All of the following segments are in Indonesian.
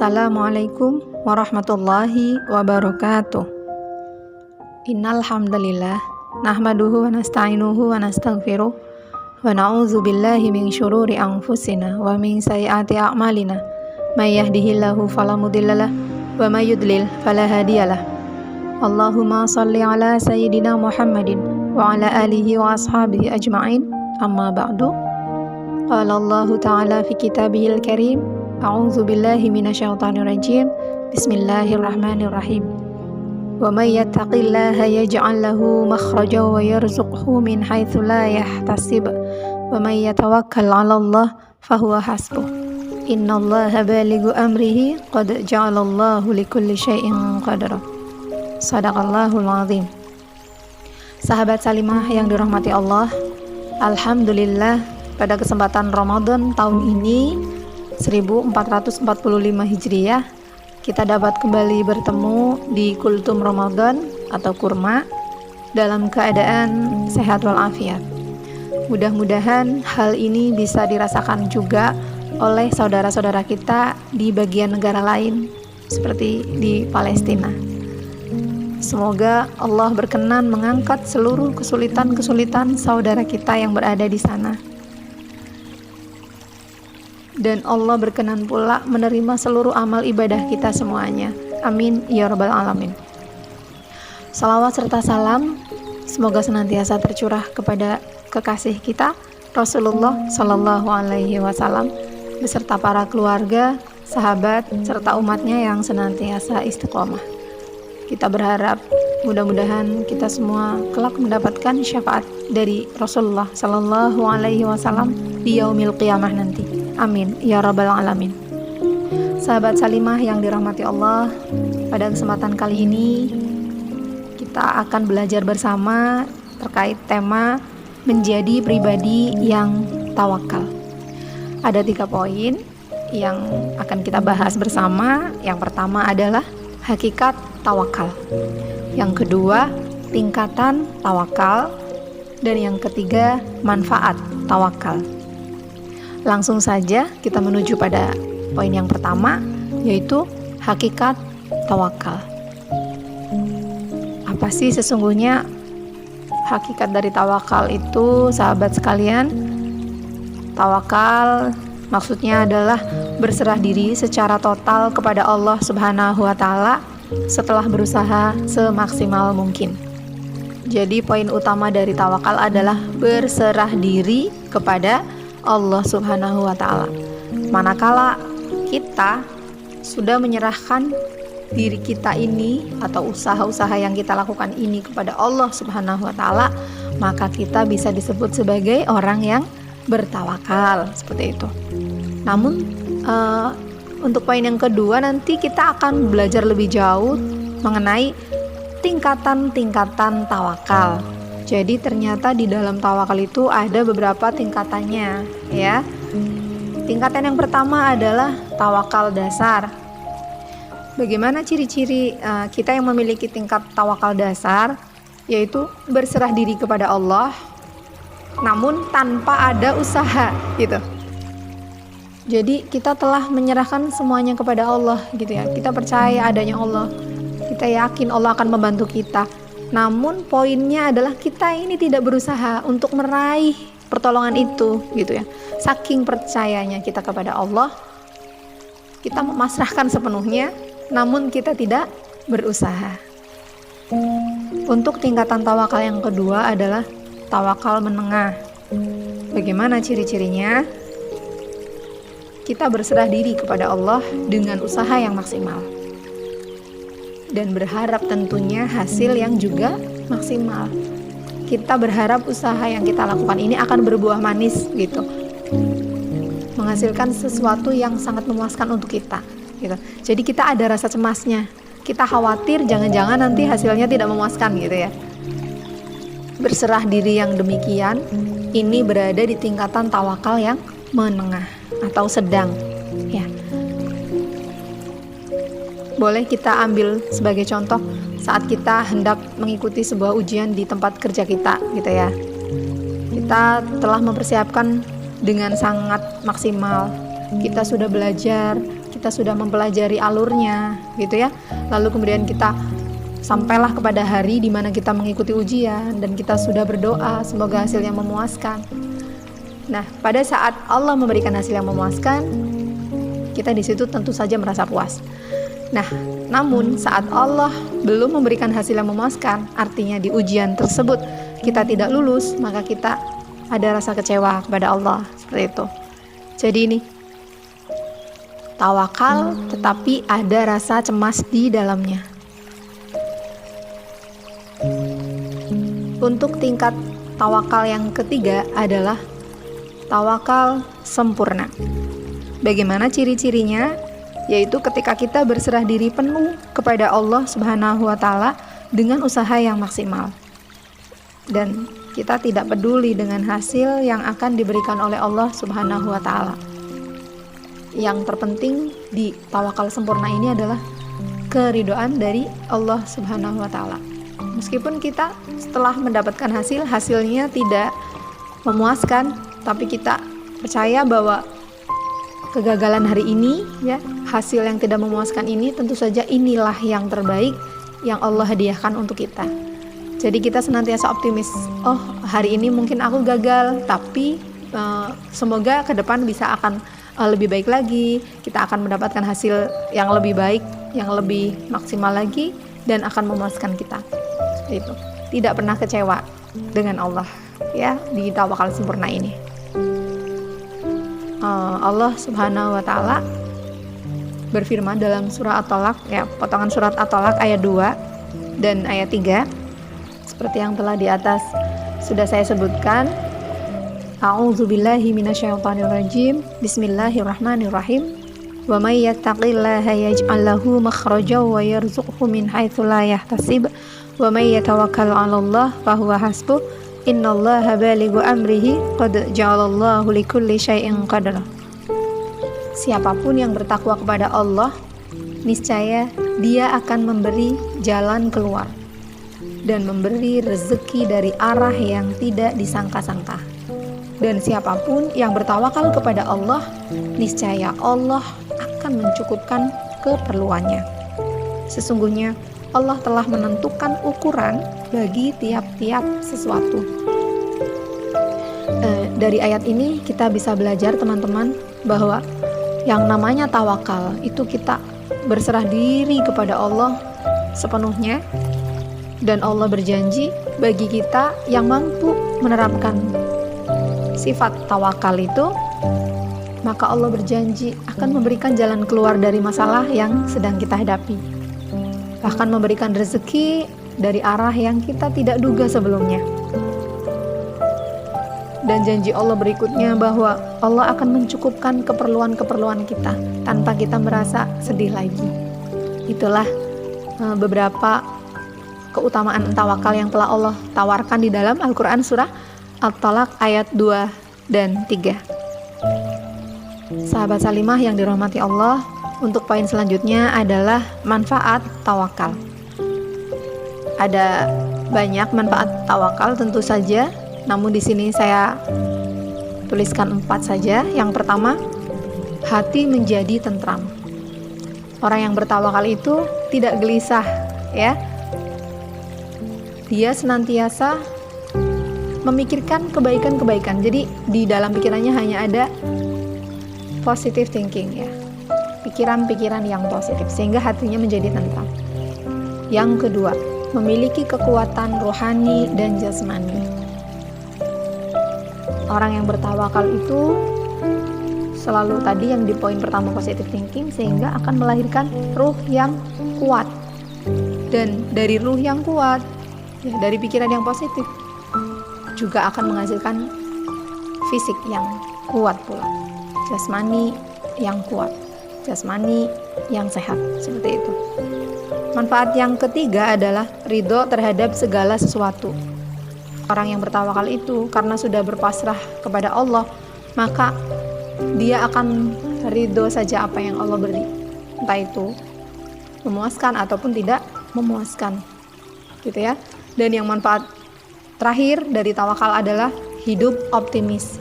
Assalamualaikum warahmatullahi wabarakatuh. Innal hamdalillah nahmaduhu wa nasta'inuhu wa nastaghfiruh wa na'udzu billahi min syururi anfusina wa min sayyiati a'malina. May yahdihillahu fala mudhillalah wa may yudlil fala hadiyalah. Allahumma shalli ala sayyidina Muhammadin wa ala alihi wa ashabihi ajma'in. Amma ba'du. Qala Allah ta'ala fi kitabihil karim. A'udzu billahi minasyaitonir rajim. Bismillahirrahmanirrahim. Wa may yattaqillaha yaj'al lahu makhrajan wa yarzuqhu min haitsu la yahtasib. Wa may yatawakkal 'ala Allah fahuwa hasbuh. Innallaha balighu amrihi qad ja'alallahu likulli syai'in qadra. Shadaqallahul 'azim. Sahabat Salimah yang dirahmati Allah, alhamdulillah pada kesempatan Ramadan tahun ini 1445 Hijriah, kita dapat kembali bertemu di Kultum Ramadan atau kurma dalam keadaan sehat walafiat. Mudah-mudahan hal ini bisa dirasakan juga oleh saudara-saudara kita di bagian negara lain seperti di Palestina. Semoga Allah berkenan mengangkat seluruh kesulitan-kesulitan saudara kita yang berada di sana. Dan Allah berkenan pula menerima seluruh amal ibadah kita semuanya. Amin ya rabbal alamin. Salawat serta salam semoga senantiasa tercurah kepada kekasih kita Rasulullah Shallallahu Alaihi Wasallam beserta para keluarga, sahabat serta umatnya yang senantiasa istiqomah. Kita berharap mudah-mudahan kita semua kelak mendapatkan syafaat dari Rasulullah Shallallahu Alaihi Wasallam di yaumil qiyamah nanti. Amin ya rabbal alamin. Sahabat Salimah yang dirahmati Allah, pada kesempatan kali ini kita akan belajar bersama terkait tema menjadi pribadi yang tawakal. Ada 3 poin yang akan kita bahas bersama. Yang pertama adalah hakikat tawakal, yang kedua tingkatan tawakal, dan yang ketiga manfaat tawakal. Langsung saja kita menuju pada poin yang pertama, yaitu hakikat tawakal. Apa sih sesungguhnya hakikat dari tawakal itu, sahabat sekalian? Tawakal maksudnya adalah berserah diri secara total kepada Allah Subhanahu wa Ta'ala setelah berusaha semaksimal mungkin. Jadi poin utama dari tawakal adalah berserah diri kepada Allah Subhanahu wa Ta'ala. Manakala kita sudah menyerahkan diri kita ini atau usaha-usaha yang kita lakukan ini kepada Allah Subhanahu wa Ta'ala, maka kita bisa disebut sebagai orang yang bertawakal, seperti itu. Namun untuk poin yang kedua nanti kita akan belajar lebih jauh mengenai tingkatan-tingkatan tawakal. Jadi ternyata di dalam tawakal itu ada beberapa tingkatannya, ya. Tingkatan yang pertama adalah tawakal dasar. Bagaimana ciri-ciri kita yang memiliki tingkat tawakal dasar? Yaitu berserah diri kepada Allah, namun tanpa ada usaha, gitu. Jadi kita telah menyerahkan semuanya kepada Allah, gitu ya. Kita percaya adanya Allah, kita yakin Allah akan membantu kita. Namun poinnya adalah kita ini tidak berusaha untuk meraih pertolongan itu, gitu ya. Saking percayanya kita kepada Allah, kita memasrahkan sepenuhnya, namun kita tidak berusaha. Untuk tingkatan tawakal yang kedua adalah tawakal menengah. Bagaimana ciri-cirinya? Kita berserah diri kepada Allah dengan usaha yang maksimal dan berharap tentunya hasil yang juga maksimal. Kita berharap usaha yang kita lakukan ini akan berbuah manis, gitu, menghasilkan sesuatu yang sangat memuaskan untuk kita, gitu. Jadi kita ada rasa cemasnya, kita khawatir jangan-jangan nanti hasilnya tidak memuaskan, gitu ya. Berserah diri yang demikian ini berada di tingkatan tawakal yang menengah atau sedang, ya. Boleh kita ambil sebagai contoh saat kita hendak mengikuti sebuah ujian di tempat kerja kita, gitu ya. Kita telah mempersiapkan dengan sangat maksimal. Kita sudah belajar, kita sudah mempelajari alurnya gitu ya. Lalu kemudian kita sampailah kepada hari di mana kita mengikuti ujian dan kita sudah berdoa semoga hasilnya memuaskan. Nah, pada saat Allah memberikan hasil yang memuaskan, kita di situ tentu saja merasa puas. Nah, namun saat Allah belum memberikan hasil yang memuaskan, artinya di ujian tersebut kita tidak lulus, maka kita ada rasa kecewa kepada Allah, seperti itu. Jadi ini tawakal tetapi ada rasa cemas di dalamnya. Untuk tingkat tawakal yang ketiga adalah tawakal sempurna. Bagaimana ciri-cirinya? Yaitu ketika kita berserah diri penuh kepada Allah Subhanahu wa Ta'ala dengan usaha yang maksimal, dan kita tidak peduli dengan hasil yang akan diberikan oleh Allah Subhanahu wa Ta'ala. Yang terpenting di tawakal sempurna ini adalah keridhaan dari Allah Subhanahu wa Ta'ala. Meskipun kita setelah mendapatkan hasilnya tidak memuaskan, tapi kita percaya bahwa kegagalan hari ini ya, hasil yang tidak memuaskan ini tentu saja inilah yang terbaik yang Allah hadiahkan untuk kita. Jadi kita senantiasa optimis. Oh, hari ini mungkin aku gagal, tapi semoga ke depan bisa akan lebih baik lagi. Kita akan mendapatkan hasil yang lebih baik, yang lebih maksimal lagi, dan akan memuaskan kita. Seperti itu. Tidak pernah kecewa dengan Allah ya di tawakal sempurna ini. Allah Subhanahu wa Ta'ala berfirman dalam surah At-Tolaq ya, potongan surat At-Tolaq ayat 2 dan ayat 3 seperti yang telah di atas sudah saya sebutkan. A'udzubillahi minasyaitonirrajim. Bismillahirrahmanirrahim. Wa may yattaqillaha yaj'al lahu makhrajan wa yarzuqhu min haitsu la yahtasib wa may yatawakkal 'alallahi fahuwa hasbuh. Innallaha balighu amrihi qad ja'alallahu likulli syai'in qadara. Siapapun yang bertakwa kepada Allah, niscaya Dia akan memberi jalan keluar dan memberi rezeki dari arah yang tidak disangka-sangka. Dan siapapun yang bertawakal kepada Allah, niscaya Allah akan mencukupkan keperluannya. Sesungguhnya Allah telah menentukan ukuran bagi tiap-tiap sesuatu. Dari ayat ini kita bisa belajar teman-teman bahwa yang namanya tawakal itu kita berserah diri kepada Allah sepenuhnya, dan Allah berjanji bagi kita yang mampu menerapkan sifat tawakal itu, maka Allah berjanji akan memberikan jalan keluar dari masalah yang sedang kita hadapi, bahkan memberikan rezeki dari arah yang kita tidak duga sebelumnya. Dan janji Allah berikutnya bahwa Allah akan mencukupkan keperluan-keperluan kita tanpa kita merasa sedih lagi. Itulah beberapa keutamaan tawakal yang telah Allah tawarkan di dalam Al-Quran surah At-Tolaq ayat 2 dan 3. Sahabat Salimah yang dirahmati Allah, untuk poin selanjutnya adalah manfaat tawakal. Ada banyak manfaat tawakal tentu saja, namun di sini saya tuliskan 4 saja. Yang pertama, hati menjadi tentram. Orang yang bertawakal itu tidak gelisah, ya. Dia senantiasa memikirkan kebaikan-kebaikan. Jadi di dalam pikirannya hanya ada positive thinking, ya. Pikiran-pikiran yang positif sehingga hatinya menjadi tentram. Yang kedua, memiliki kekuatan rohani dan jasmani. Orang yang bertawakal itu selalu tadi yang di poin pertama positive thinking, sehingga akan melahirkan ruh yang kuat. Dan dari ruh yang kuat, ya, dari pikiran yang positif, juga akan menghasilkan fisik yang kuat pula, jasmani yang kuat, jasmani yang sehat, seperti itu. Manfaat yang ketiga adalah ridho terhadap segala sesuatu. Orang yang bertawakal itu karena sudah berpasrah kepada Allah, maka dia akan ridho saja apa yang Allah beri, entah itu memuaskan ataupun tidak memuaskan, gitu ya. Dan yang manfaat terakhir dari tawakal adalah hidup optimis.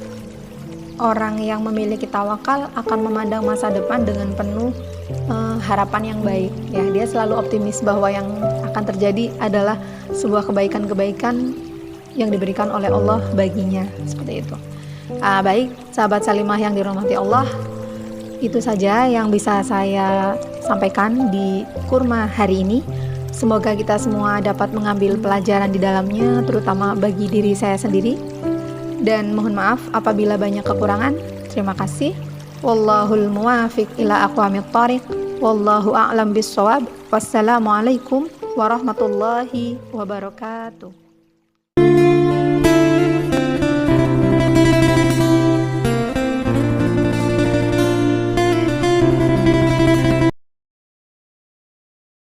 orang yang memiliki tawakal akan memandang masa depan dengan penuh harapan yang baik. Ya, dia selalu optimis bahwa yang akan terjadi adalah sebuah kebaikan-kebaikan yang diberikan oleh Allah baginya, seperti itu. Baik, sahabat Salimah yang dirahmati Allah, itu saja yang bisa saya sampaikan di Kurma hari ini. Semoga kita semua dapat mengambil pelajaran di dalamnya, terutama bagi diri saya sendiri. Dan mohon maaf apabila banyak kekurangan. Terima kasih. Wallahul muwafiq ila aqwamit thoriq. Wallahu a'lam bissawab. Wassalamualaikum warahmatullahi wabarakatuh.